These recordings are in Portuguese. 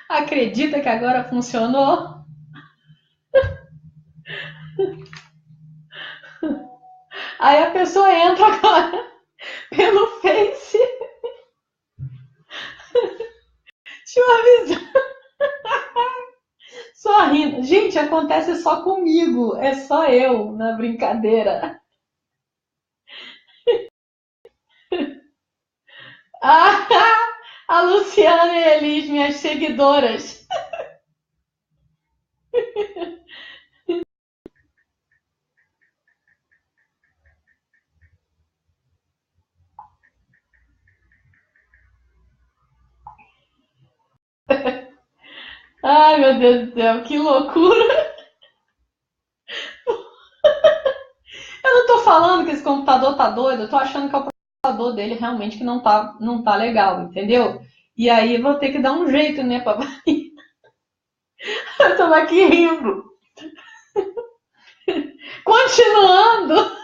Acredita que agora funcionou? Aí a pessoa entra agora pelo Face. Deixa eu avisar. Só rindo. Gente, acontece só comigo. É só eu na brincadeira. Ah, a Luciana e a Elis, minhas seguidoras. Ai, meu Deus do céu, que loucura. Eu não tô falando que esse computador tá doido, eu tô achando que é o processador dele realmente que não tá legal, entendeu? E aí eu vou ter que dar um jeito, né, pra... Eu tô aqui rindo. Continuando,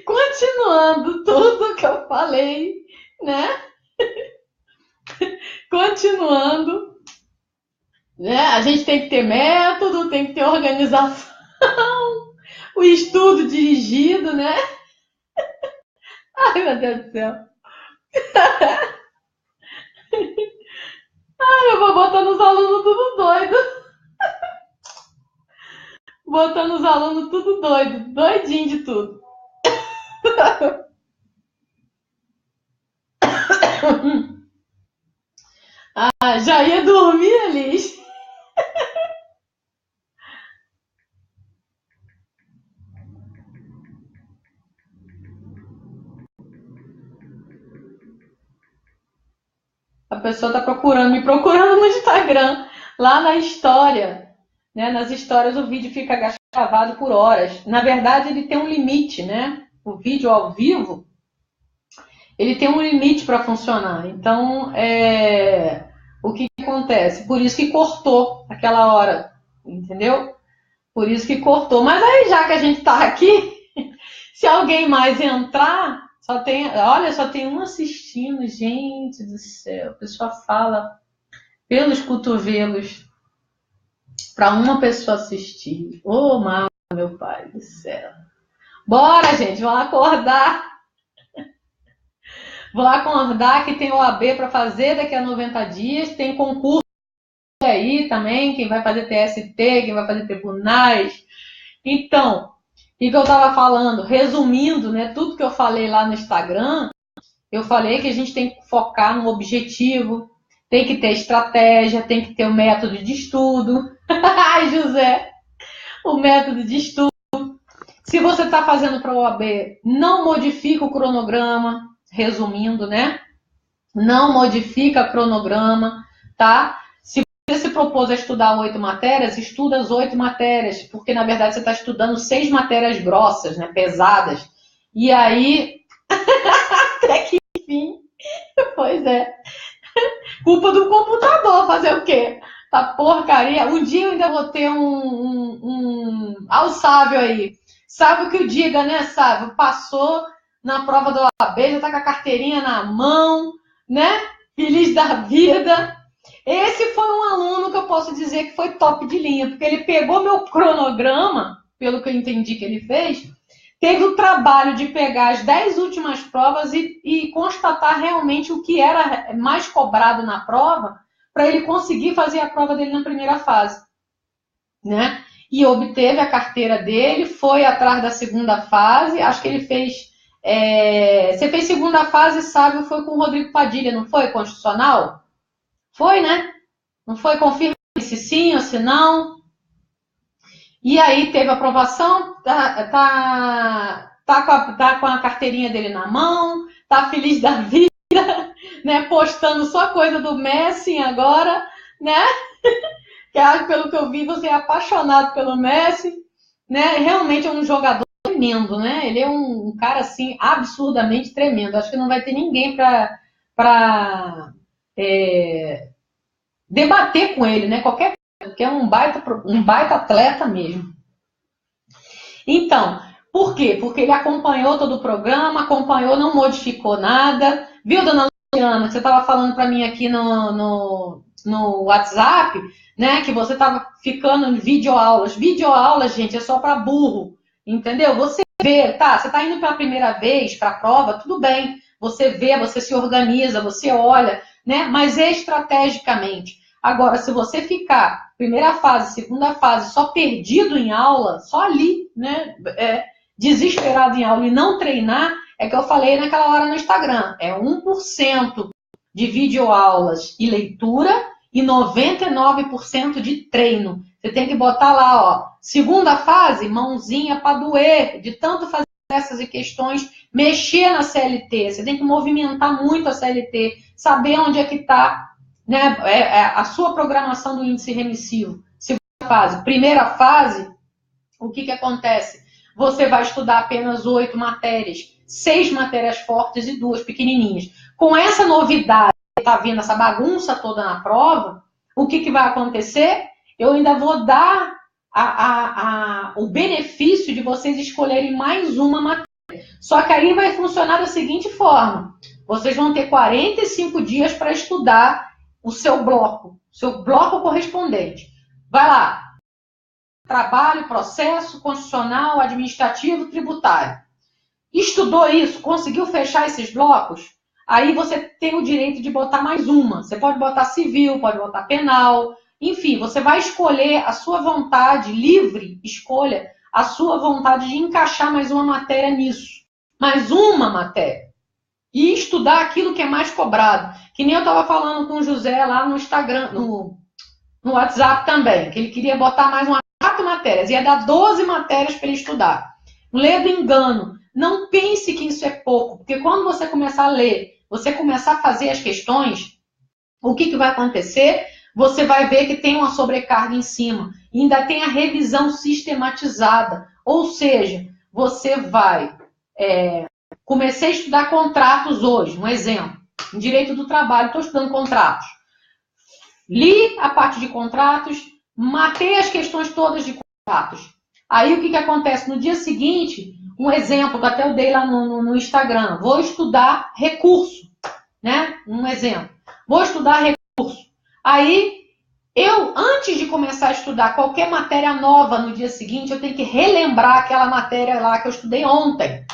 continuando tudo que eu falei, né? Continuando, né? A gente tem que ter método, tem que ter organização, o estudo dirigido, né? Ai, meu Deus do céu. Ai, eu vou botando os alunos tudo doido. Botando os alunos tudo doido, doidinho de tudo. Ah, já ia dormir, Alice. A pessoa tá procurando, me procurando no Instagram, lá na história, né? Nas histórias o vídeo fica gravado por horas. Na verdade, ele tem um limite, né? O vídeo ao vivo, ele tem um limite para funcionar. Então, o que acontece? Por isso que cortou aquela hora, entendeu? Por isso que cortou. Mas aí, já que a gente tá aqui, se alguém mais entrar, só tem um assistindo, gente do céu. A pessoa fala pelos cotovelos para uma pessoa assistir. Ô, meu pai do céu. Bora, gente, vamos acordar. Vou acordar que tem OAB para fazer daqui a 90 dias, tem concurso aí também, quem vai fazer TST, quem vai fazer tribunais. Então, o que eu estava falando? Resumindo, né, tudo que eu falei lá no Instagram, eu falei que a gente tem que focar no objetivo, tem que ter estratégia, tem que ter o método de estudo. Ai, José, o método de estudo. Se você está fazendo para o OAB, não modifica o cronograma, resumindo, né? Não modifica o cronograma, tá? Se você se propôs a estudar 8 matérias, estuda as 8 matérias, porque na verdade você está estudando 6 matérias grossas, né? Pesadas. E aí, até que enfim, pois é. Culpa do computador, fazer o quê? Tá porcaria. Um dia eu ainda vou ter o Sávio aí. Sávio que o diga, né, Sávio? Passou na prova do OAB, já tá com a carteirinha na mão, né? Feliz da vida. Esse foi um aluno que eu posso dizer que foi top de linha, porque ele pegou meu cronograma, pelo que eu entendi que ele fez, teve o trabalho de pegar as 10 últimas provas e constatar realmente o que era mais cobrado na prova, para ele conseguir fazer a prova dele na primeira fase, né? E obteve a carteira dele, foi atrás da segunda fase, acho que ele fez... Você fez segunda fase, sabe, foi com o Rodrigo Padilha, não foi? Constitucional? Foi, né? Não foi? Confirma se sim ou se não. E aí teve aprovação, tá com a carteirinha dele na mão, tá feliz da vida, né? Postando só coisa do Messi agora, né? Que pelo que eu vi, você é apaixonado pelo Messi, né? Realmente é um jogador tremendo, né? Ele é um cara assim absurdamente tremendo. Acho que não vai ter ninguém para debater com ele, né? Qualquer porque é um baita atleta mesmo. Então, por quê? Porque ele acompanhou todo o programa, acompanhou, não modificou nada, viu, dona Ana, você estava falando para mim aqui no WhatsApp, né, que você estava ficando em videoaulas. Videoaulas, gente, é só para burro, entendeu? Você vê, tá, você está indo pela primeira vez para a prova, tudo bem. Você vê, você se organiza, você olha, né, mas estrategicamente. Agora, se você ficar primeira fase, segunda fase, só perdido em aula, só ali, né, desesperado em aula e não treinar, é que eu falei naquela hora no Instagram, é 1% de videoaulas e leitura e 99% de treino. Você tem que botar lá, ó, segunda fase, mãozinha para doer, de tanto fazer essas e questões, mexer na CLT, você tem que movimentar muito a CLT, saber onde é que está, né, a sua programação do índice remissivo. Segunda fase. Primeira fase, o que acontece? Você vai estudar apenas 8 matérias, 6 matérias fortes e 2 pequenininhas. Com essa novidade, está vindo essa bagunça toda na prova, o que vai acontecer? Eu ainda vou dar o benefício de vocês escolherem mais uma matéria. Só que aí vai funcionar da seguinte forma. Vocês vão ter 45 dias para estudar o seu bloco correspondente. Vai lá. Trabalho, processo, constitucional, administrativo, tributário. Estudou isso? Conseguiu fechar esses blocos? Aí você tem o direito de botar mais uma. Você pode botar civil, pode botar penal. Enfim, você vai escolher a sua vontade, livre escolha, a sua vontade de encaixar mais uma matéria nisso. Mais uma matéria. E estudar aquilo que é mais cobrado. Que nem eu estava falando com o José lá no Instagram, no WhatsApp também, que ele queria botar mais umas 4 matérias. Ia dar 12 matérias para ele estudar. Lê do engano. Não pense que isso é pouco, porque quando você começar a ler, você começar a fazer as questões, o que vai acontecer? Você vai ver que tem uma sobrecarga em cima. E ainda tem a revisão sistematizada. Ou seja, você vai... comecei a estudar contratos hoje, um exemplo. Em direito do trabalho, estou estudando contratos. Li a parte de contratos, matei as questões todas de contratos. Aí o que acontece? No dia seguinte, um exemplo que até eu dei lá no Instagram, vou estudar recurso, né? Um exemplo. Vou estudar recurso. Aí, antes de começar a estudar qualquer matéria nova no dia seguinte, eu tenho que relembrar aquela matéria lá que eu estudei ontem.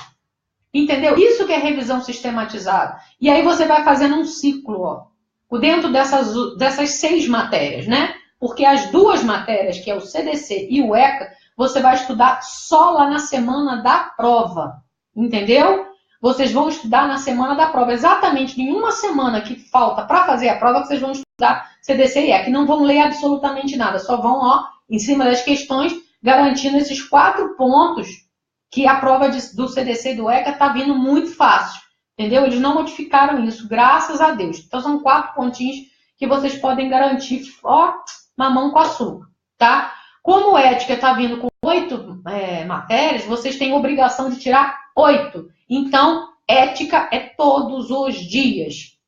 Entendeu? Isso que é revisão sistematizada. E aí você vai fazendo um ciclo, ó, dentro dessas 6 matérias, né? Porque as 2 matérias, que é o CDC e o ECA, você vai estudar só lá na semana da prova. Entendeu? Vocês vão estudar na semana da prova. Exatamente em uma semana que falta para fazer a prova, vocês vão estudar CDC e ECA. Não vão ler absolutamente nada. Só vão, ó, em cima das questões, garantindo esses 4 pontos que a prova do CDC e do ECA está vindo muito fácil. Entendeu? Eles não modificaram isso, graças a Deus. Então, são 4 pontinhos que vocês podem garantir, ó, mamão com açúcar, tá? Como ética está vindo com 8 matérias, vocês têm obrigação de tirar 8. Então, ética é todos os dias.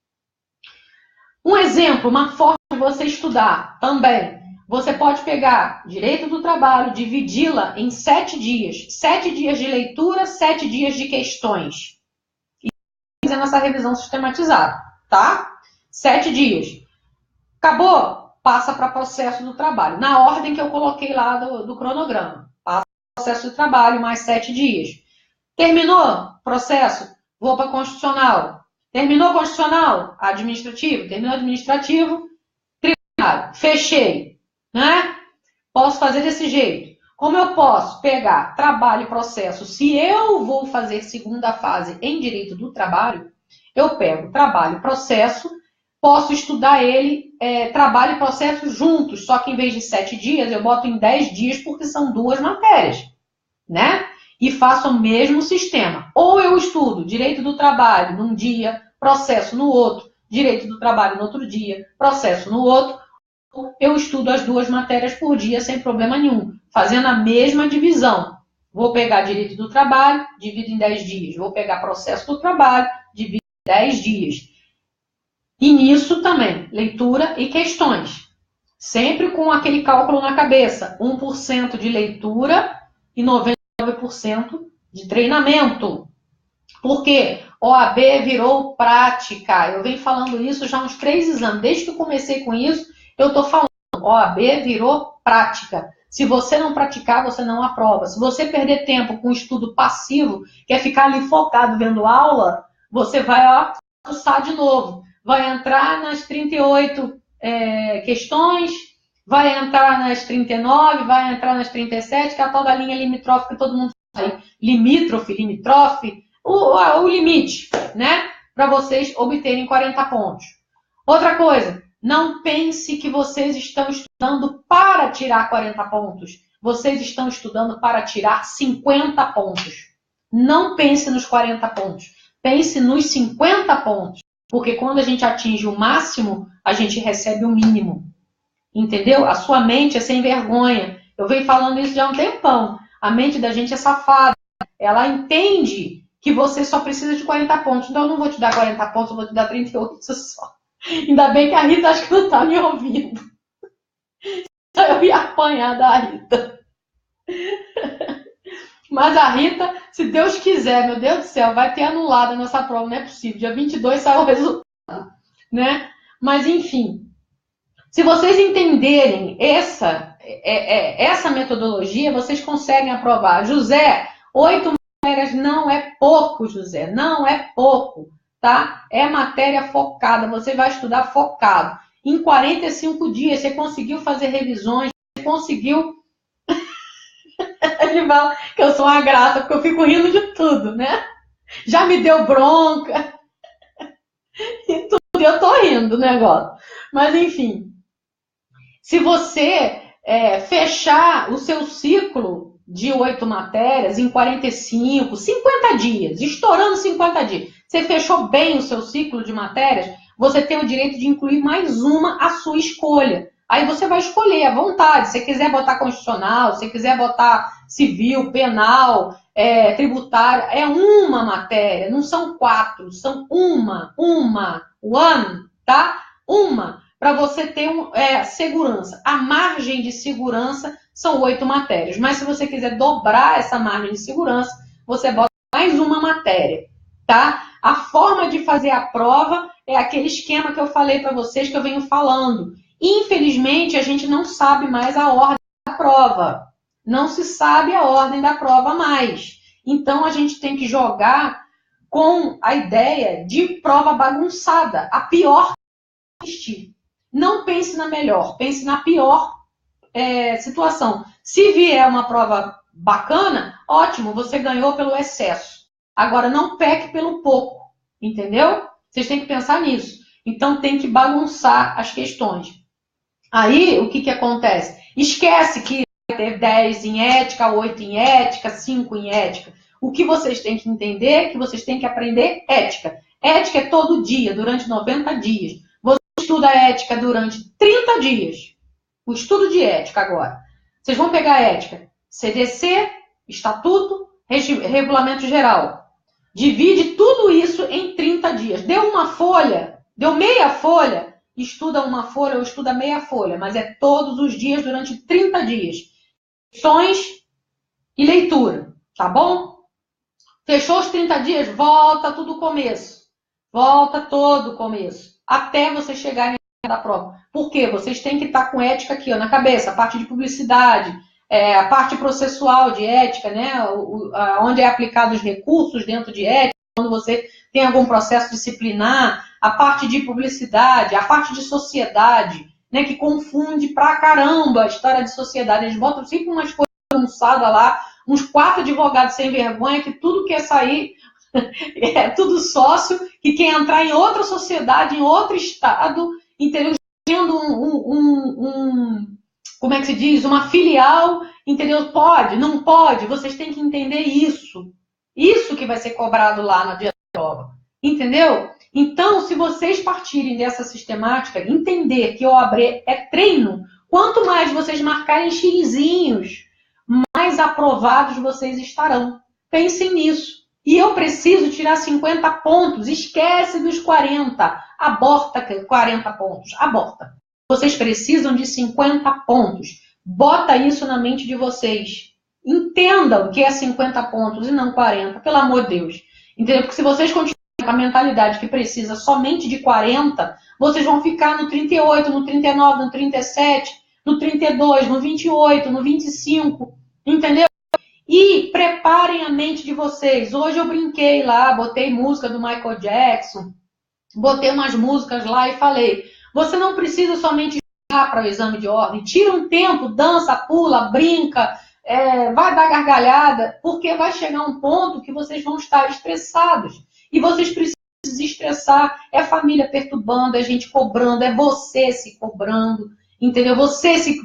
Um exemplo, uma forma de você estudar também. Você pode pegar direito do trabalho, dividi-la em 7 dias. 7 dias de leitura, 7 dias de questões. E fazendo essa revisão sistematizada, tá? 7 dias. Acabou? Passa para processo do trabalho. Na ordem que eu coloquei lá do cronograma. Passa para processo do trabalho, mais 7 dias. Terminou? Processo. Vou para constitucional. Terminou constitucional? Administrativo. Terminou administrativo? Tributário. Fechei. Né? Posso fazer desse jeito. Como eu posso pegar trabalho e processo? Se eu vou fazer segunda fase em direito do trabalho, eu pego trabalho e processo, posso estudar ele, trabalho e processo juntos, só que em vez de 7 dias, eu boto em 10 dias, porque são 2 matérias, né? E faço o mesmo sistema. Ou eu estudo direito do trabalho num dia, processo no outro, direito do trabalho no outro dia, processo no outro, ou eu estudo as 2 matérias por dia sem problema nenhum, fazendo a mesma divisão. Vou pegar direito do trabalho, divido em 10 dias. Vou pegar processo do trabalho, divido em 10 dias. E nisso também, leitura e questões. Sempre com aquele cálculo na cabeça. 1% de leitura e 99% de treinamento. Porque OAB virou prática. Eu venho falando isso já há uns 3 exames. Desde que eu comecei com isso, eu estou falando. OAB virou prática. Se você não praticar, você não aprova. Se você perder tempo com estudo passivo, que é ficar ali focado vendo aula, você vai almoçar de novo. Vai entrar nas 38 questões, vai entrar nas 39, vai entrar nas 37, que é a tal da linha limítrofe que todo mundo fala aí. Limítrofe, o limite, né? Para vocês obterem 40 pontos. Outra coisa, não pense que vocês estão estudando para tirar 40 pontos. Vocês estão estudando para tirar 50 pontos. Não pense nos 40 pontos. Pense nos 50 pontos. Porque quando a gente atinge o máximo, a gente recebe o mínimo. Entendeu? A sua mente é sem vergonha. Eu venho falando isso já há um tempão. A mente da gente é safada. Ela entende que você só precisa de 40 pontos. Então eu não vou te dar 40 pontos, eu vou te dar 38 só. Ainda bem que a Rita acho que não tá me ouvindo. Eu ia apanhar da Rita. Mas a Rita, se Deus quiser, meu Deus do céu, vai ter anulado nessa prova, não é possível. Dia 22 sai o resultado, né? Mas enfim, se vocês entenderem essa metodologia, vocês conseguem aprovar. José, 8 matérias não é pouco, José, não é pouco, tá? É matéria focada, você vai estudar focado. Em 45 dias, você conseguiu fazer revisões, você conseguiu... Ele fala que eu sou uma graça, porque eu fico rindo de tudo, né? Já me deu bronca e tudo, eu tô rindo do negócio. Mas, enfim, se você fechar o seu ciclo de 8 matérias em 45, 50 dias, estourando 50 dias, você fechou bem o seu ciclo de matérias, você tem o direito de incluir mais uma à sua escolha. Aí você vai escolher à vontade. Se você quiser botar constitucional, se você quiser botar civil, penal, tributário, é uma matéria, não são 4, são one, tá? Uma, para você ter segurança. A margem de segurança são 8 matérias, mas se você quiser dobrar essa margem de segurança, você bota mais uma matéria, tá? A forma de fazer a prova é aquele esquema que eu falei para vocês, que eu venho falando. Infelizmente, a gente não sabe mais a ordem da prova. Não se sabe a ordem da prova mais. Então, a gente tem que jogar com a ideia de prova bagunçada, a pior que existir. Não pense na melhor, pense na pior situação. Se vier uma prova bacana, ótimo, você ganhou pelo excesso. Agora, não peque pelo pouco, entendeu? Vocês têm que pensar nisso. Então, tem que bagunçar as questões. Aí, o que acontece? Esquece que vai ter 10 em ética, 8 em ética, 5 em ética. O que vocês têm que entender é que vocês têm que aprender ética. Ética é todo dia, durante 90 dias. Você estuda ética durante 30 dias. O estudo de ética agora. Vocês vão pegar a ética. CDC, Estatuto, Regulamento Geral. Divide tudo isso em 30 dias. Deu uma folha, deu meia folha, estuda uma folha ou estuda meia folha, mas é todos os dias durante 30 dias. Questões e leitura, tá bom? Fechou os 30 dias, volta tudo o começo. Volta todo o começo, até você chegar na prova. Por quê? Vocês têm que estar com ética aqui, ó, na cabeça, a parte de publicidade, a parte processual de ética, né? Onde é aplicado os recursos dentro de ética, quando você tem algum processo disciplinar, a parte de publicidade, a parte de sociedade, né? Que confunde pra caramba a história de sociedade. Eles botam sempre umas coisas bagunçadas lá, uns 4 advogados sem vergonha que tudo quer sair, é tudo sócio, que quer entrar em outra sociedade, em outro estado, entendeu? Tendo como é que se diz? Uma filial, entendeu? Pode, não pode, vocês têm que entender isso. Isso que vai ser cobrado lá na dia da prova, entendeu? Então, se vocês partirem dessa sistemática, entender que o OAB é treino, quanto mais vocês marcarem xizinhos, mais aprovados vocês estarão. Pensem nisso. E eu preciso tirar 50 pontos, esquece dos 40, aborta 40 pontos, aborta. Vocês precisam de 50 pontos. Bota isso na mente de vocês. Entendam que é 50 pontos e não 40, pelo amor de Deus. Entendeu? Porque se vocês continuarem com a mentalidade que precisa somente de 40, vocês vão ficar no 38, no 39, no 37, no 32, no 28, no 25, entendeu? E preparem a mente de vocês. Hoje eu brinquei lá, botei música do Michael Jackson, botei umas músicas lá e falei, você não precisa somente jogar para o exame de ordem, tira um tempo, dança, pula, brinca, vai dar gargalhada, porque vai chegar um ponto que vocês vão estar estressados. E vocês precisam desestressar, é família perturbando, é gente cobrando, é você se cobrando, entendeu? Você se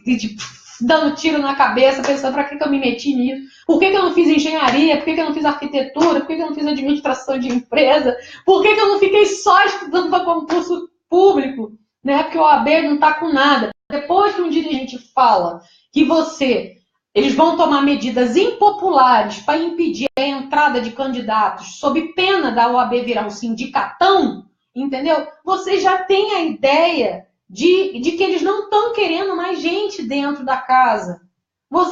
dando tiro na cabeça, pensando, para que eu me meti nisso? Por que eu não fiz engenharia? Por que eu não fiz arquitetura? Por que eu não fiz administração de empresa? Por que eu não fiquei só estudando para concurso público? Né? Porque o OAB não está com nada. Depois que um dirigente fala que eles vão tomar medidas impopulares para impedir a entrada de candidatos sob pena da OAB virar um sindicatão, entendeu? Você já tem a ideia de que eles não estão querendo mais gente dentro da casa.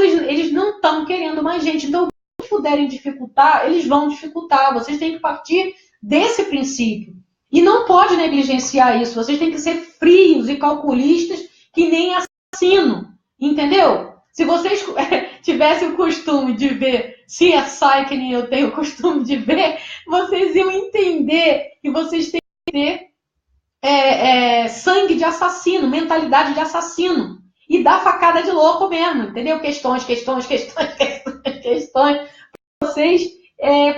Eles não estão querendo mais gente. Então, se puderem dificultar, eles vão dificultar. Vocês têm que partir desse princípio. E não pode negligenciar isso. Vocês têm que ser frios e calculistas que nem assassino. Entendeu? Se vocês tivessem o costume de ver CSI, que nem eu tenho o costume de ver, vocês iam entender que vocês têm que ter sangue de assassino, mentalidade de assassino. E dar facada de louco mesmo, entendeu? Questões, para vocês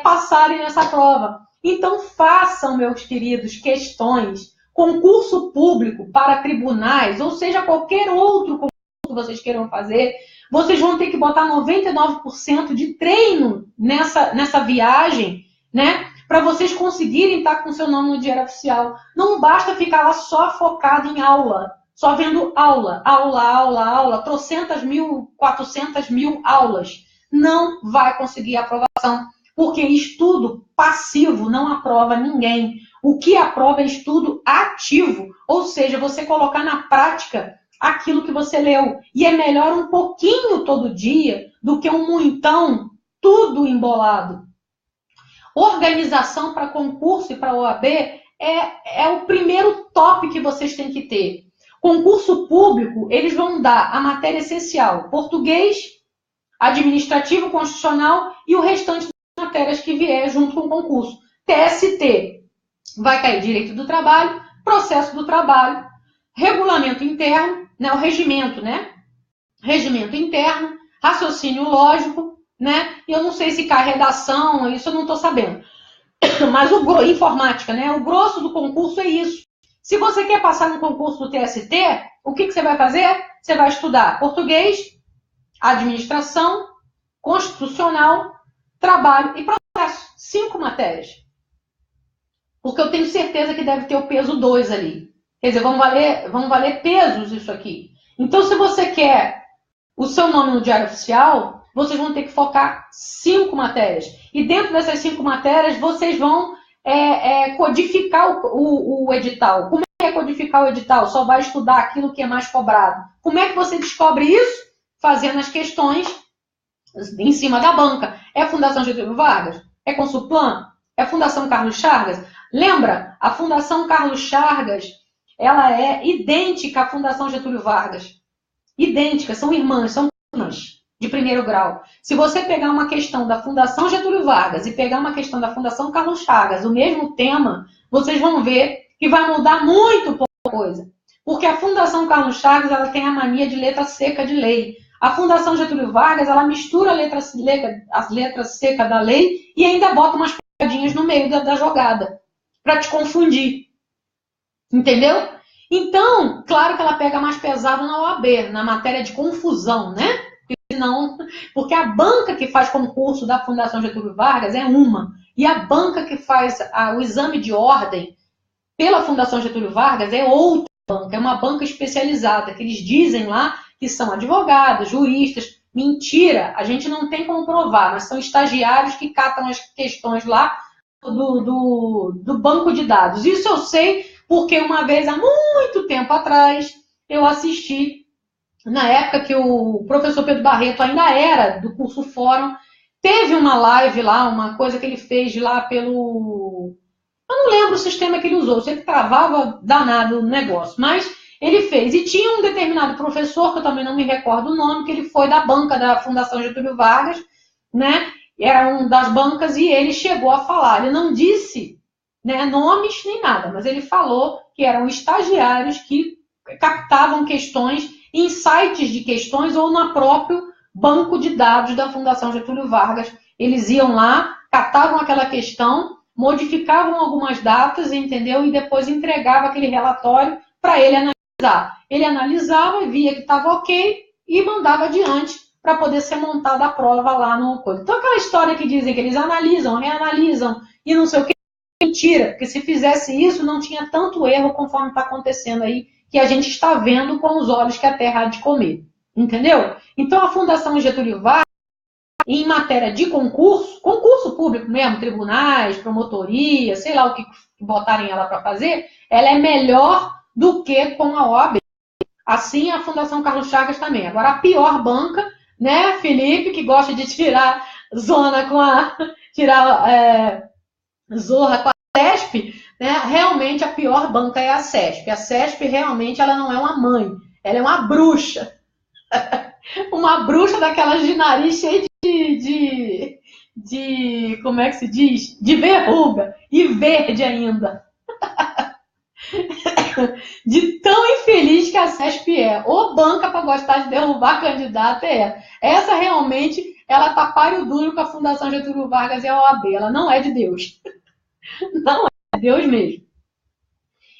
passarem nessa prova. Então façam, meus queridos, questões, concurso público para tribunais, ou seja, qualquer outro concurso que vocês queiram fazer, vocês vão ter que botar 99% de treino nessa viagem, né? Para vocês conseguirem estar com seu nome no Diário Oficial. Não basta ficar lá só focado em aula, só vendo aula, trocentas mil, 400 mil aulas. Não vai conseguir aprovação, porque estudo passivo não aprova ninguém. O que aprova é estudo ativo, ou seja, você colocar na prática aquilo que você leu. E é melhor um pouquinho todo dia do que um muitão, tudo embolado. Organização para concurso e para OAB é o primeiro top que vocês têm que ter. Concurso público, eles vão dar a matéria essencial, português, administrativo, constitucional e o restante das matérias que vier junto com o concurso. TST, vai cair direito do trabalho, processo do trabalho, regulamento interno, né, o regimento, né? Regimento interno, raciocínio lógico, né? E eu não sei se cai redação, isso eu não estou sabendo. Mas informática, né? O grosso do concurso é isso. Se você quer passar no concurso do TST, o que você vai fazer? Você vai estudar português, administração, constitucional, trabalho e processo. 5 matérias. Porque eu tenho certeza que deve ter o peso 2 ali. Quer dizer, vão valer pesos isso aqui. Então, se você quer o seu nome no Diário Oficial, vocês vão ter que focar 5 matérias. E dentro dessas 5 matérias, vocês vão codificar o edital. Como é codificar o edital? Só vai estudar aquilo que é mais cobrado. Como é que você descobre isso? Fazendo as questões em cima da banca. É Fundação Getúlio Vargas? É Consulplan? É Fundação Carlos Chagas? Lembra? A Fundação Carlos Chagas, ela é idêntica à Fundação Getúlio Vargas. Idêntica, são irmãs, são primas de primeiro grau. Se você pegar uma questão da Fundação Getúlio Vargas e pegar uma questão da Fundação Carlos Chagas, o mesmo tema, vocês vão ver que vai mudar muito pouca coisa. Porque a Fundação Carlos Chagas, ela tem a mania de letra seca de lei. A Fundação Getúlio Vargas, ela mistura as letras secas da lei e ainda bota umas pegadinhas no meio da jogada, para te confundir. Entendeu? Então, claro que ela pega mais pesado na OAB, na matéria de confusão, né? Porque a banca que faz concurso da Fundação Getúlio Vargas é uma. E a banca que faz o exame de ordem pela Fundação Getúlio Vargas é outra banca. É uma banca especializada, que eles dizem lá que são advogados, juristas. Mentira, a gente não tem como provar, mas são estagiários que catam as questões lá do banco de dados. Isso eu sei porque uma vez, há muito tempo atrás, eu assisti, na época que o professor Pedro Barreto ainda era do curso Fórum, teve uma live lá, uma coisa que ele fez lá pelo... Eu não lembro o sistema que ele usou, sei que travava danado o negócio, mas ele fez. E tinha um determinado professor, que eu também não me recordo o nome, que ele foi da banca da Fundação Getúlio Vargas, né? Era um das bancas e ele chegou a falar. Ele não disse, né, nomes nem nada, mas ele falou que eram estagiários que captavam questões, insights de questões ou no próprio banco de dados da Fundação Getúlio Vargas. Eles iam lá, captavam aquela questão, modificavam algumas datas, entendeu? E depois entregava aquele relatório para ele analisar. Ele analisava, via que estava ok e mandava adiante para poder ser montada a prova lá no coisa. Então aquela história que dizem que eles analisam, reanalisam e não sei o que, é mentira, porque se fizesse isso não tinha tanto erro conforme está acontecendo aí, que a gente está vendo com os olhos que a terra há de comer. Entendeu? Então a Fundação Getúlio Vargas, em matéria de concurso público mesmo, tribunais, promotoria, sei lá o que botarem ela para fazer, ela é melhor do que com a OAB. Assim a Fundação Carlos Chagas também. Agora a pior banca, né, Felipe, que gosta de tirar zona com a... zorra com a CESP, né, realmente a pior banca é a CESP. A CESP realmente ela não é uma mãe, ela é uma bruxa. Uma bruxa daquelas de nariz cheio de como é que se diz? De verruga. E verde ainda. De tão infeliz que a CESP é. Ou banca para gostar de derrubar candidato é. Essa realmente, ela tá páreo duro com a Fundação Getúlio Vargas e a OAB. Ela não é de Deus. Não é de Deus mesmo.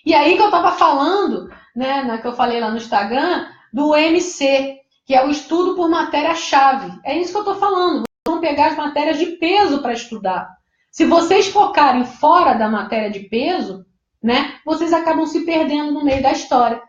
E aí que eu tava falando, né, que eu falei lá no Instagram, do MC, que é o estudo por matéria-chave. É isso que eu estou falando. Vocês vão pegar as matérias de peso para estudar. Se vocês focarem fora da matéria de peso, né, vocês acabam se perdendo no meio da história.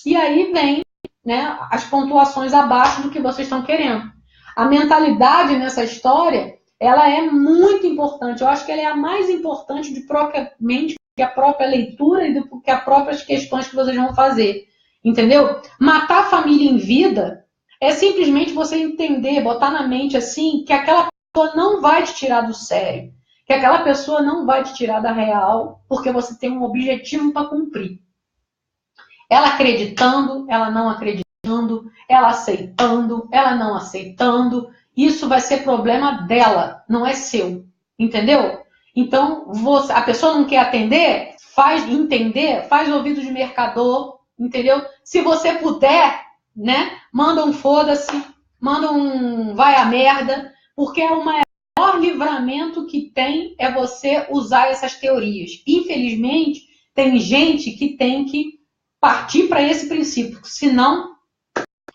E aí vem, né, as pontuações abaixo do que vocês estão querendo. A mentalidade nessa história, ela é muito importante. Eu acho que ela é a mais importante de propriamente que a própria leitura e do que as próprias questões que vocês vão fazer. Entendeu? Matar a família em vida é simplesmente você entender, botar na mente assim, que aquela pessoa não vai te tirar do sério, que aquela pessoa não vai te tirar da real, porque você tem um objetivo para cumprir. Ela acreditando, ela não acreditando, ela aceitando, ela não aceitando, isso vai ser problema dela, não é seu. Entendeu? Então, a pessoa não quer atender, faz ouvido de mercador, entendeu? Se você puder, né, manda um foda-se, manda um vai a merda, porque é o maior livramento que tem é você usar essas teorias. Infelizmente, tem gente que tem que partir para esse princípio, senão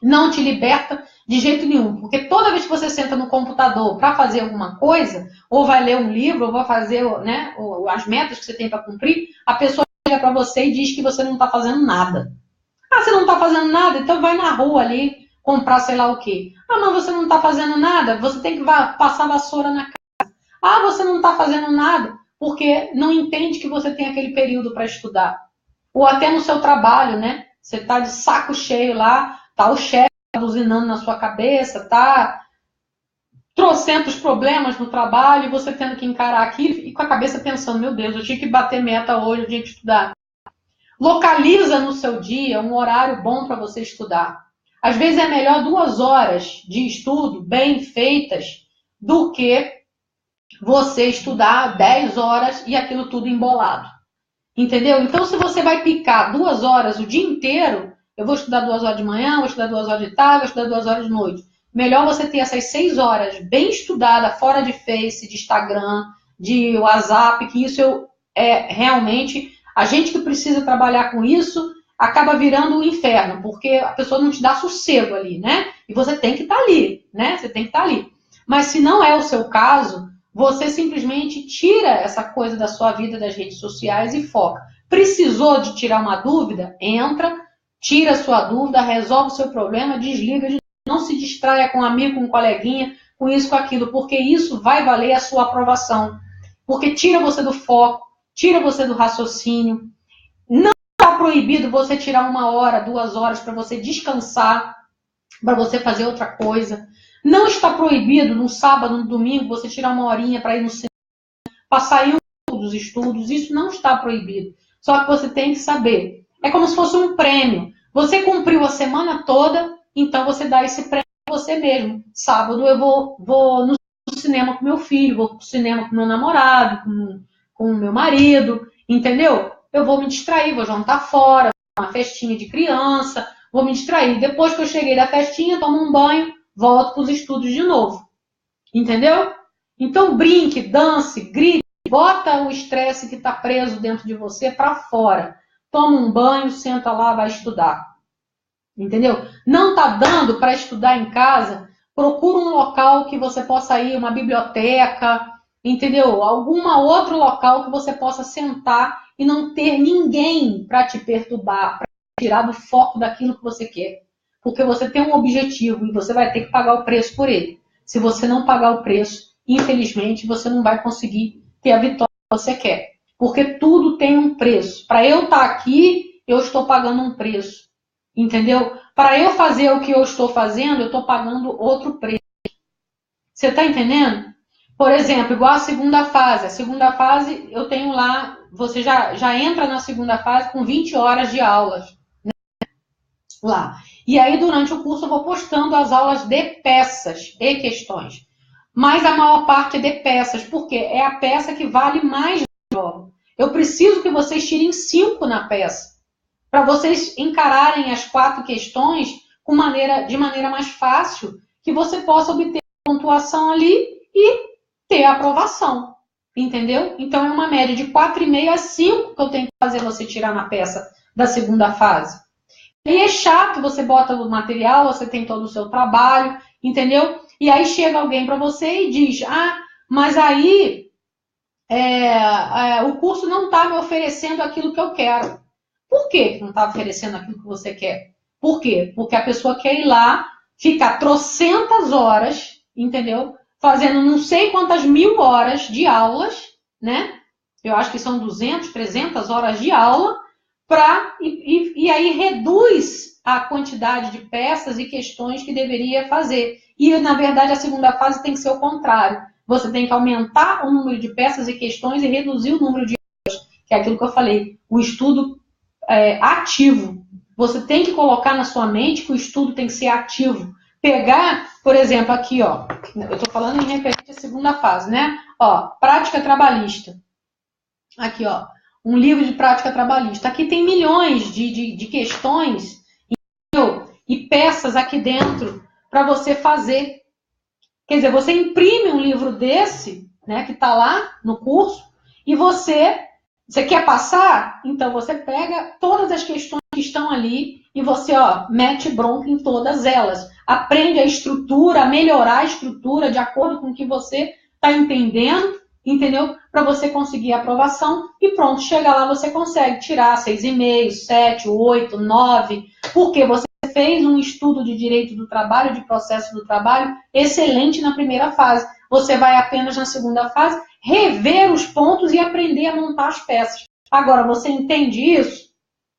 não te liberta de jeito nenhum. Porque toda vez que você senta no computador para fazer alguma coisa, ou vai ler um livro, ou vai fazer, né, as metas que você tem para cumprir, a pessoa chega para você e diz que você não está fazendo nada. Ah, você não está fazendo nada? Então vai na rua ali comprar sei lá o quê. Ah, mas você não está fazendo nada? Você tem que passar vassoura na casa. Ah, você não está fazendo nada porque não entende que você tem aquele período para estudar. Ou até no seu trabalho, né? Você está de saco cheio lá, tá o chefe buzinando na sua cabeça, tá trocentos problemas no trabalho e você tendo que encarar aquilo e com a cabeça pensando, meu Deus, eu tinha que bater meta hoje, eu tinha que estudar. Localiza no seu dia um horário bom para você estudar. Às vezes é melhor 2 horas de estudo bem feitas do que você estudar 10 horas e aquilo tudo embolado. Entendeu? Então, se você vai picar 2 horas o dia inteiro, eu vou estudar 2 horas de manhã, vou estudar 2 horas de tarde, vou estudar 2 horas de noite. Melhor você ter essas 6 horas bem estudadas, fora de Face, de Instagram, de WhatsApp, que isso é realmente... A gente que precisa trabalhar com isso acaba virando um inferno, porque a pessoa não te dá sossego ali, né? E você tem que estar ali, né? Você tem que estar ali. Mas se não é o seu caso, você simplesmente tira essa coisa da sua vida das redes sociais e foca. Precisou de tirar uma dúvida? Entra, tira a sua dúvida, resolve o seu problema, desliga, não se distraia com um amigo, com um coleguinha, com isso, com aquilo, porque isso vai valer a sua aprovação. Porque tira você do foco, tira você do raciocínio. Não está proibido você tirar 1 hora, 2 horas para você descansar, para você fazer outra coisa. Não está proibido no sábado, no domingo, você tirar uma horinha para ir no cinema, para sair dos estudos. Isso não está proibido. Só que você tem que saber. É como se fosse um prêmio. Você cumpriu a semana toda, então você dá esse prêmio a você mesmo. Sábado eu vou no cinema com meu filho, vou pro cinema com meu namorado, com o meu marido, entendeu? Eu vou me distrair, vou jantar fora, uma festinha de criança, vou me distrair. Depois que eu cheguei da festinha, tomo um banho, volto para os estudos de novo. Entendeu? Então brinque, dance, grite, bota o estresse que está preso dentro de você para fora. Toma um banho, senta lá, vai estudar. Entendeu? Não está dando para estudar em casa? Procura um local que você possa ir, uma biblioteca, entendeu? Algum outro local que você possa sentar e não ter ninguém para te perturbar, para tirar do foco daquilo que você quer. Porque você tem um objetivo e você vai ter que pagar o preço por ele. Se você não pagar o preço, infelizmente, você não vai conseguir ter a vitória que você quer. Porque tudo tem um preço. Para eu estar aqui, eu estou pagando um preço. Entendeu? Para eu fazer o que eu estou fazendo, eu estou pagando outro preço. Você está entendendo? Por exemplo, igual a segunda fase. A segunda fase, eu tenho lá, você já entra na segunda fase com 20 horas de aulas. Né? Lá. E aí, durante o curso, eu vou postando as aulas de peças e questões. Mas a maior parte é de peças, porque é a peça que vale mais na prova. Eu preciso que vocês tirem 5 na peça, para vocês encararem as 4 questões de maneira mais fácil, que você possa obter pontuação ali e ter a aprovação. Entendeu? Então, é uma média de 4,5 a 5 que eu tenho que fazer você tirar na peça da segunda fase. E é chato, você bota o material, você tem todo o seu trabalho, entendeu? E aí chega alguém para você e diz, mas aí o curso não está me oferecendo aquilo que eu quero. Por que não está oferecendo aquilo que você quer? Por quê? Porque a pessoa quer ir lá, ficar trocentas horas, entendeu? Fazendo não sei quantas 1000 horas de aulas, né? Eu acho que são 200, 300 horas de aula, e aí reduz a quantidade de peças e questões que deveria fazer. E, na verdade, a segunda fase tem que ser o contrário. Você tem que aumentar o número de peças e questões e reduzir o número de aulas, que é aquilo que eu falei, o estudo ativo. Você tem que colocar na sua mente que o estudo tem que ser ativo. Pegar, por exemplo, aqui, ó, eu estou falando em referente à segunda fase, né? Ó, prática trabalhista. Aqui, ó, um livro de prática trabalhista. Aqui tem milhões de questões, entendeu? E peças aqui dentro para você fazer. Quer dizer, você imprime um livro desse, né, que está lá no curso, e você quer passar? Então você pega todas as questões que estão ali e você, ó, mete bronca em todas elas. Aprende a estrutura, a melhorar a estrutura de acordo com o que você está entendendo, entendeu? Para você conseguir a aprovação e pronto, chega lá, você consegue tirar 6,5, 7, 8, 9, porque você fez um estudo de direito do trabalho, de processo do trabalho, excelente na primeira fase. Você vai apenas na segunda fase rever os pontos e aprender a montar as peças. Agora, você entende isso?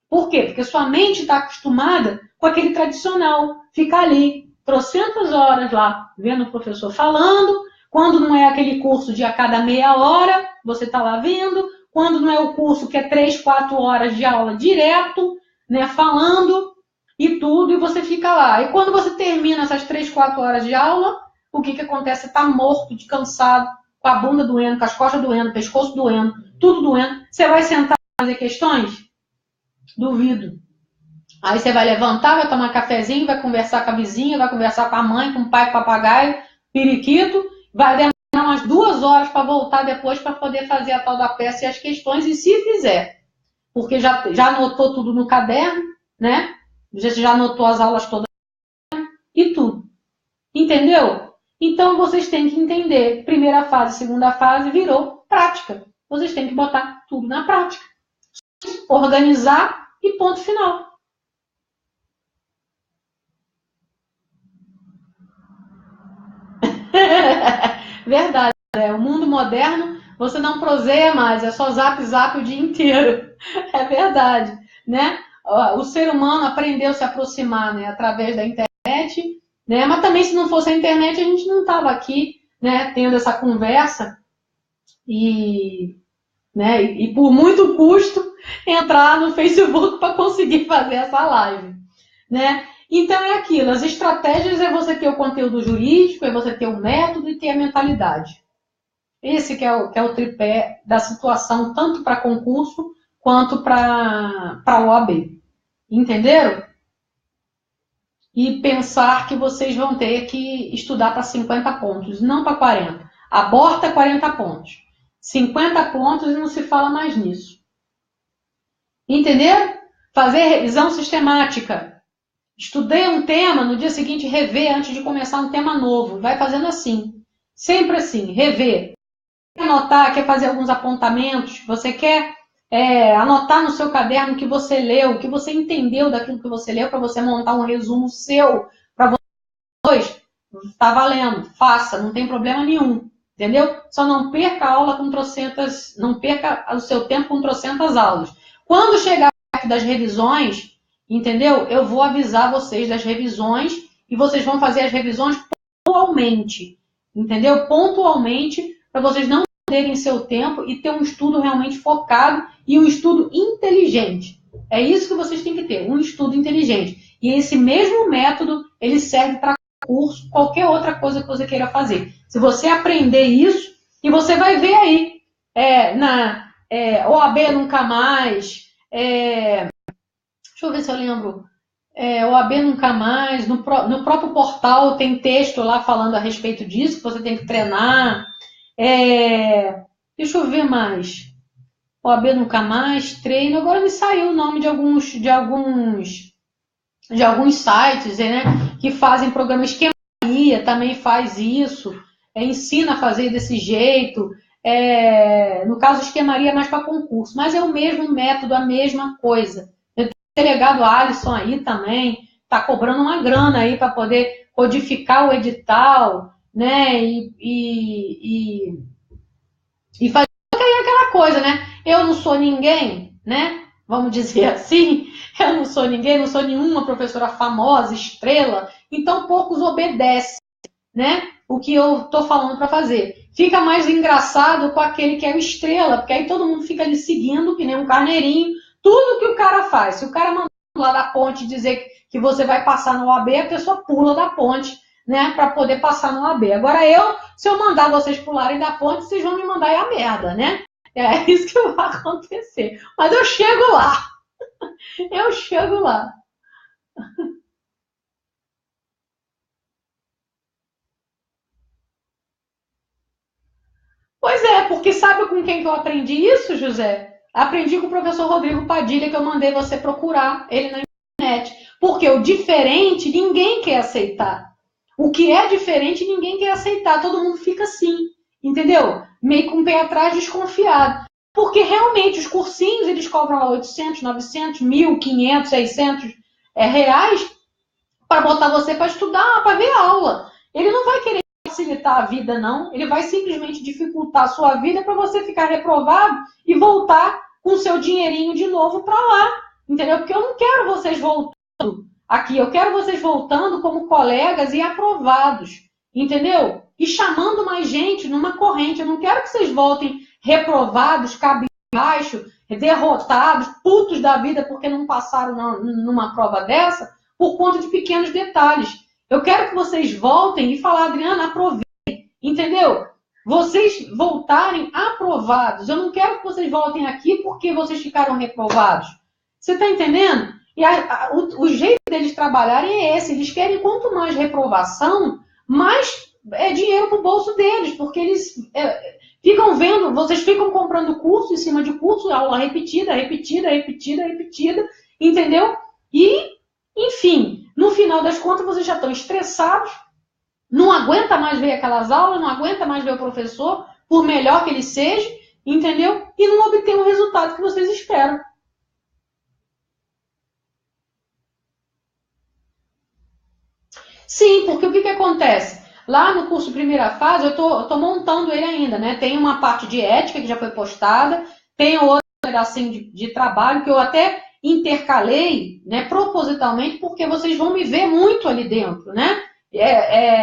Por quê? Porque sua mente está acostumada com aquele tradicional. Fica ali, trocentas horas lá, vendo o professor falando. Quando não é aquele curso de a cada meia hora, você está lá vendo. Quando não é o curso que é 3, 4 horas de aula direto, né, falando e tudo, e você fica lá. E quando você termina essas 3, 4 horas de aula, o que acontece? Você está morto, de cansado, com a bunda doendo, com as costas doendo, pescoço doendo, tudo doendo. Você vai sentar e fazer questões? Duvido. Aí você vai levantar, vai tomar cafezinho, vai conversar com a vizinha, vai conversar com a mãe, com o pai, com o papagaio, periquito, vai demorar umas 2 horas para voltar depois para poder fazer a tal da peça e as questões, e se fizer. Porque já anotou tudo no caderno, né? Já anotou as aulas todas e tudo. Entendeu? Então, vocês têm que entender. Primeira fase, segunda fase, virou prática. Vocês têm que botar tudo na prática. Organizar e ponto final. Verdade. O mundo moderno, você não proseia mais. É só zap o dia inteiro. É verdade. Né? O ser humano aprendeu a se aproximar, né, através da internet, né? Mas também, se não fosse a internet, a gente não estava aqui, né, tendo essa conversa né, e por muito custo entrar no Facebook para conseguir fazer essa live, né? Então é aquilo, as estratégias é você ter o conteúdo jurídico, é você ter o método e ter a mentalidade. Esse que é o tripé da situação, tanto para concurso quanto para OAB. Entenderam? E pensar que vocês vão ter que estudar para 50 pontos, não para 40. Aborta 40 pontos. 50 pontos e não se fala mais nisso. Entenderam? Fazer revisão sistemática. Estudei um tema, no dia seguinte rever antes de começar um tema novo. Vai fazendo assim. Sempre assim, rever. Quer anotar, quer fazer alguns apontamentos, você quer anotar no seu caderno o que você leu, o que você entendeu daquilo que você leu, para você montar um resumo seu, para você, está valendo, faça, não tem problema nenhum, entendeu? Só não perca a aula com trocentas, não perca o seu tempo com trocentas aulas. Quando chegar perto das revisões, entendeu? Eu vou avisar vocês das revisões e vocês vão fazer as revisões pontualmente, entendeu? Pontualmente, para vocês não perderem seu tempo e ter um estudo realmente focado e um estudo inteligente. É isso que vocês têm que ter, um estudo inteligente. E esse mesmo método, ele serve para curso, qualquer outra coisa que você queira fazer. Se você aprender isso, e você vai ver aí, OAB Nunca Mais, deixa eu ver se eu lembro, OAB Nunca Mais, no próprio portal tem texto lá falando a respeito disso, que você tem que treinar. Deixa eu ver mais. OAB Nunca Mais, treino. Agora me saiu o nome de alguns sites, né, que fazem programa. Esquemaria também faz isso, ensina a fazer desse jeito. No caso, Esquemaria é mais para concurso, mas é o mesmo método, a mesma coisa. O delegado Alisson aí também está cobrando uma grana aí para poder codificar o edital, né, e fazer aquela coisa, né? Eu não sou ninguém, né? Vamos dizer assim, eu não sou ninguém, não sou nenhuma professora famosa, estrela, então poucos obedecem, né? O que eu estou falando para fazer. Fica mais engraçado com aquele que é o estrela, porque aí todo mundo fica ali seguindo, que nem um carneirinho, tudo que o cara faz. Se o cara mandar lá da ponte dizer que você vai passar no OAB, a pessoa pula da ponte, né, para poder passar no OAB. Agora se eu mandar vocês pularem da ponte, vocês vão me mandar a merda, né? É isso que vai acontecer. Mas eu chego lá. Eu chego lá. Pois é, porque sabe com quem que eu aprendi isso, José? Aprendi com o professor Rodrigo Padilha, que eu mandei você procurar ele na internet. Porque o diferente ninguém quer aceitar. O que é diferente ninguém quer aceitar. Todo mundo fica assim, entendeu? Meio com o pé atrás, desconfiado. Porque realmente os cursinhos eles cobram lá 800, 900, 1.500, 600 reais para botar você para estudar, para ver aula. Ele não vai querer facilitar a vida, não. Ele vai simplesmente dificultar a sua vida para você ficar reprovado e voltar com o seu dinheirinho de novo para lá. Entendeu? Porque eu não quero vocês voltando aqui. Eu quero vocês voltando como colegas e aprovados. Entendeu? E chamando mais gente numa corrente. Eu não quero que vocês voltem reprovados, cabisbaixo, derrotados, putos da vida porque não passaram numa prova dessa por conta de pequenos detalhes. Eu quero que vocês voltem e falar, Adriana, aprovei, entendeu? Vocês voltarem aprovados. Eu não quero que vocês voltem aqui porque vocês ficaram reprovados. Você está entendendo? E o jeito deles trabalharem é esse. Eles querem quanto mais reprovação, mais dinheiro para o bolso deles, porque eles ficam vendo, vocês ficam comprando curso em cima de curso, aula repetida, entendeu? E, enfim, no final das contas, vocês já estão estressados, não aguenta mais ver aquelas aulas, não aguenta mais ver o professor, por melhor que ele seja, entendeu? E não obtém o resultado que vocês esperam. Sim, porque o que acontece? Lá no curso Primeira Fase, eu tô montando ele ainda, né? Tem uma parte de ética que já foi postada, tem outro pedacinho de trabalho que eu até intercalei, né, propositalmente, porque vocês vão me ver muito ali dentro, né?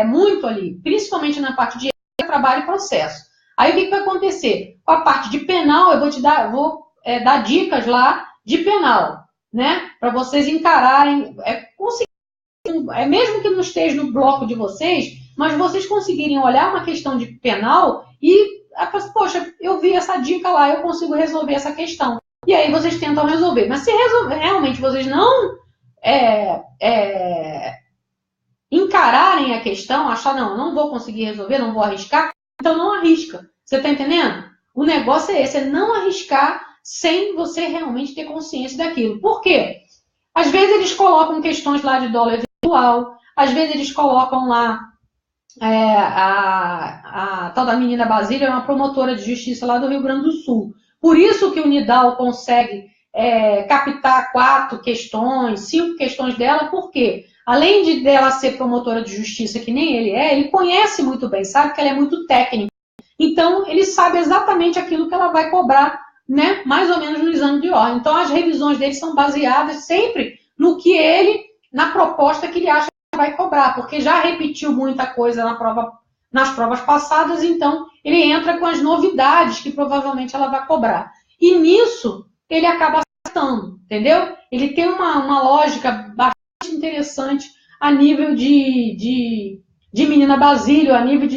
muito ali, principalmente na parte de trabalho e processo. Aí o que vai acontecer? Com a parte de penal, eu vou dar dicas lá de penal, né? Para vocês encararem, mesmo que não esteja no bloco de vocês, mas vocês conseguirem olhar uma questão de penal e, poxa, eu vi essa dica lá, eu consigo resolver essa questão. E aí vocês tentam resolver. Mas se realmente vocês não encararem a questão, achar, não vou conseguir resolver, não vou arriscar, então não arrisca. Você está entendendo? O negócio é esse, é não arriscar sem você realmente ter consciência daquilo. Por quê? Às vezes eles colocam questões lá de dólar eventual, às vezes eles colocam lá a tal da menina Basília, é uma promotora de justiça lá do Rio Grande do Sul. Por isso que o Nidal consegue captar 4 questões, 5 questões dela, por quê? Além dela ser promotora de justiça, que nem ele conhece muito bem, sabe que ela é muito técnica. Então, ele sabe exatamente aquilo que ela vai cobrar, né? Mais ou menos no exame de ordem. Então, as revisões dele são baseadas sempre na proposta que ele acha que vai cobrar, porque já repetiu muita coisa nas provas passadas, então ele entra com as novidades que provavelmente ela vai cobrar. E nisso, ele acaba acertando, entendeu? Ele tem uma lógica bastante interessante a nível de menina Basílio, a nível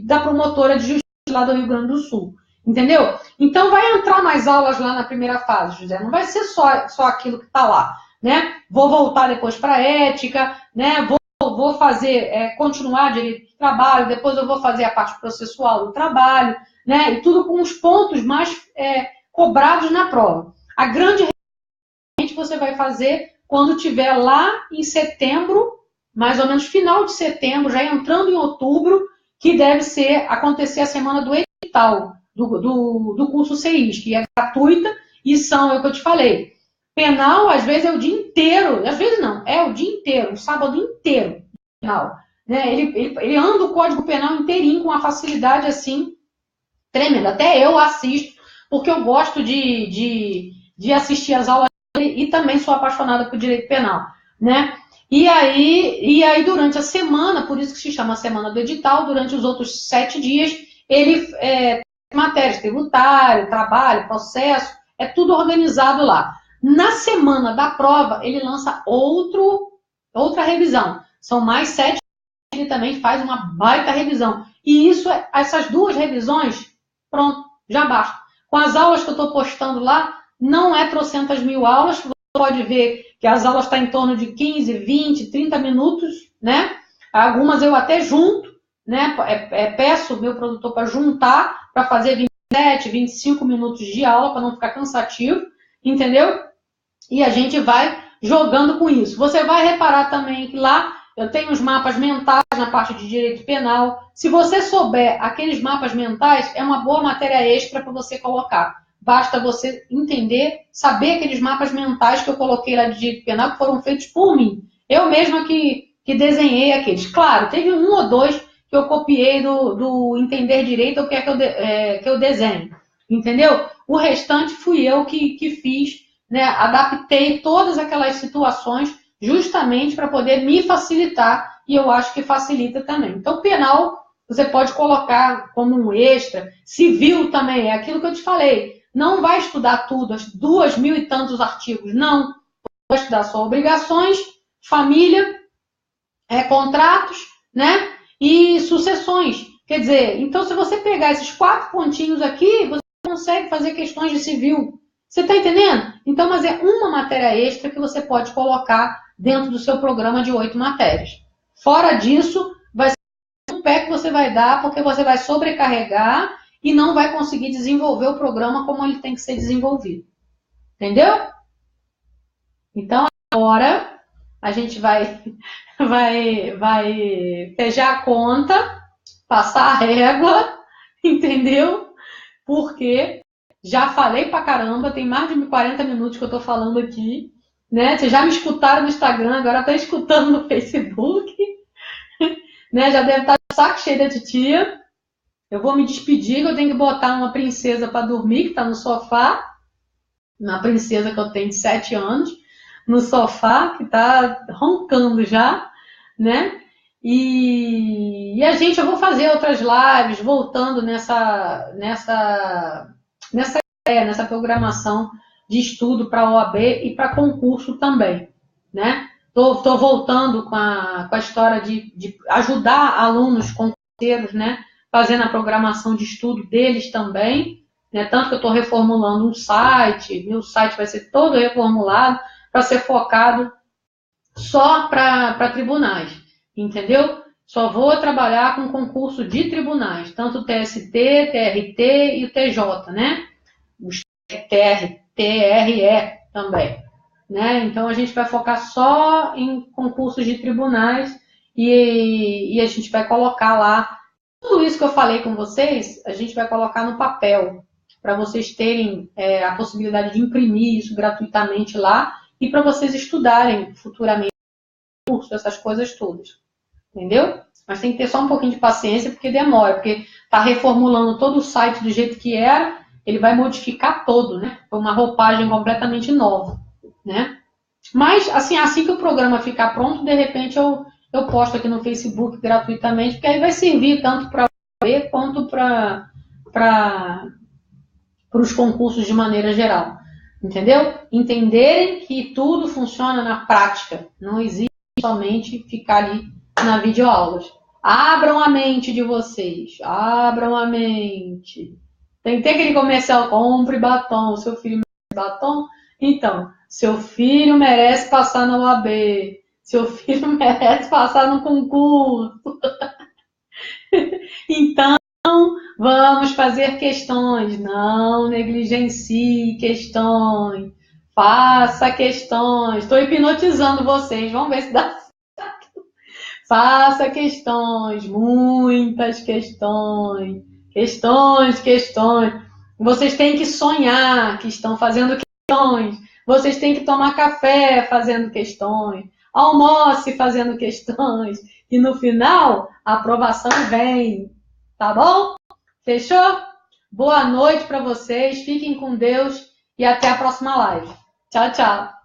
da promotora de justiça lá do Rio Grande do Sul. Entendeu? Então vai entrar mais aulas lá na primeira fase, José. Não vai ser só aquilo que está lá, né? Vou voltar depois para ética, né? Vou fazer, continuar direito do trabalho, depois eu vou fazer a parte processual do trabalho, né? E tudo com os pontos mais cobrados na prova. A grande que você vai fazer quando tiver lá em setembro, mais ou menos final de setembro, já entrando em outubro, que deve acontecer a semana do edital do curso CIS, que é gratuita, e é o que eu te falei. Penal, às vezes, é o dia inteiro, às vezes não, é o dia inteiro, o sábado inteiro, penal. Né? Ele anda o Código Penal inteirinho com uma facilidade assim, tremenda. Até eu assisto, porque eu gosto de assistir as aulas dele e também sou apaixonada por direito penal. Né? E aí, durante a semana, por isso que se chama Semana do Edital, durante os outros 7 dias, ele matérias tributário, trabalho, processo, é tudo organizado lá. Na semana da prova, ele lança outra revisão. São mais 7, ele também faz uma baita revisão. E essas 2 revisões, pronto, já basta. Com as aulas que eu estou postando lá, não é trocentas mil aulas, você pode ver que as aulas estão em torno de 15, 20, 30 minutos, né? Algumas eu até junto, né? Peço o meu produtor para juntar, para fazer 27, 25 minutos de aula, para não ficar cansativo, entendeu? E a gente vai jogando com isso. Você vai reparar também que lá eu tenho os mapas mentais na parte de direito penal. Se você souber aqueles mapas mentais, é uma boa matéria extra para você colocar. Basta você entender, saber aqueles mapas mentais que eu coloquei lá de direito penal, que foram feitos por mim. Eu mesma que desenhei aqueles. Claro, teve 1 ou 2 que eu copiei do Entender Direito, ou que que eu desenho. Entendeu? O restante fui eu que fiz, né? Adaptei todas aquelas situações justamente para poder me facilitar, e eu acho que facilita também. Então, penal, você pode colocar como um extra. Civil também, é aquilo que eu te falei. Não vai estudar tudo, as 2.000 e tantos artigos, não. Vai estudar só obrigações, família, contratos, né? E sucessões. Quer dizer, então se você pegar esses 4 pontinhos aqui, você consegue fazer questões de civil. Você está entendendo? Então, mas é uma matéria extra que você pode colocar dentro do seu programa de 8 matérias. Fora disso, vai ser um pé que você vai dar, porque você vai sobrecarregar e não vai conseguir desenvolver o programa como ele tem que ser desenvolvido. Entendeu? Então, agora a gente vai fechar a conta, passar a régua, entendeu? Porque já falei pra caramba, tem mais de 40 minutos que eu tô falando aqui, né? Vocês já me escutaram no Instagram, agora estão escutando no Facebook, né? Já deve estar de saco cheio da titia. Eu vou me despedir, que eu tenho que botar uma princesa para dormir, que está no sofá. Uma princesa que eu tenho de 7 anos, no sofá, que está roncando já, né? E eu vou fazer outras lives voltando nessa ideia, nessa programação de estudo para OAB e para concurso também, né? Tô voltando com a história de ajudar alunos concurseiros, né? Fazendo a programação de estudo deles também, né? Tanto que eu estou reformulando um site, meu site vai ser todo reformulado para ser focado só para tribunais, entendeu? Só vou trabalhar com concurso de tribunais, tanto o TST, TRT e o TJ, né? Os TRE também, né? Então a gente vai focar só em concursos de tribunais e a gente vai colocar lá tudo isso que eu falei com vocês, a gente vai colocar no papel para vocês terem a possibilidade de imprimir isso gratuitamente lá e para vocês estudarem futuramente curso, essas coisas todas, entendeu? Mas tem que ter só um pouquinho de paciência porque demora, porque tá reformulando todo o site do jeito que era, ele vai modificar todo, né? Foi uma roupagem completamente nova, né? Mas assim que o programa ficar pronto, de repente eu posto aqui no Facebook gratuitamente, porque aí vai servir tanto para ver quanto para os concursos de maneira geral. Entendeu? Entenderem que tudo funciona na prática. Não existe somente ficar ali na videoaulas. Abram a mente de vocês. Abram a mente. Tem que ter aquele comercial, compre batom, seu filho merece batom. Então, seu filho merece passar na OAB. Seu filho merece passar no concurso. Então, vamos fazer questões. Não negligencie questões. Faça questões. Estou hipnotizando vocês. Vamos ver se dá certo. Faça questões. Muitas questões. Questões. Vocês têm que sonhar que estão fazendo questões. Vocês têm que tomar café fazendo questões. Almoce fazendo questões. E no final, a aprovação vem. Tá bom? Fechou? Boa noite para vocês. Fiquem com Deus e até a próxima live. Tchau, tchau.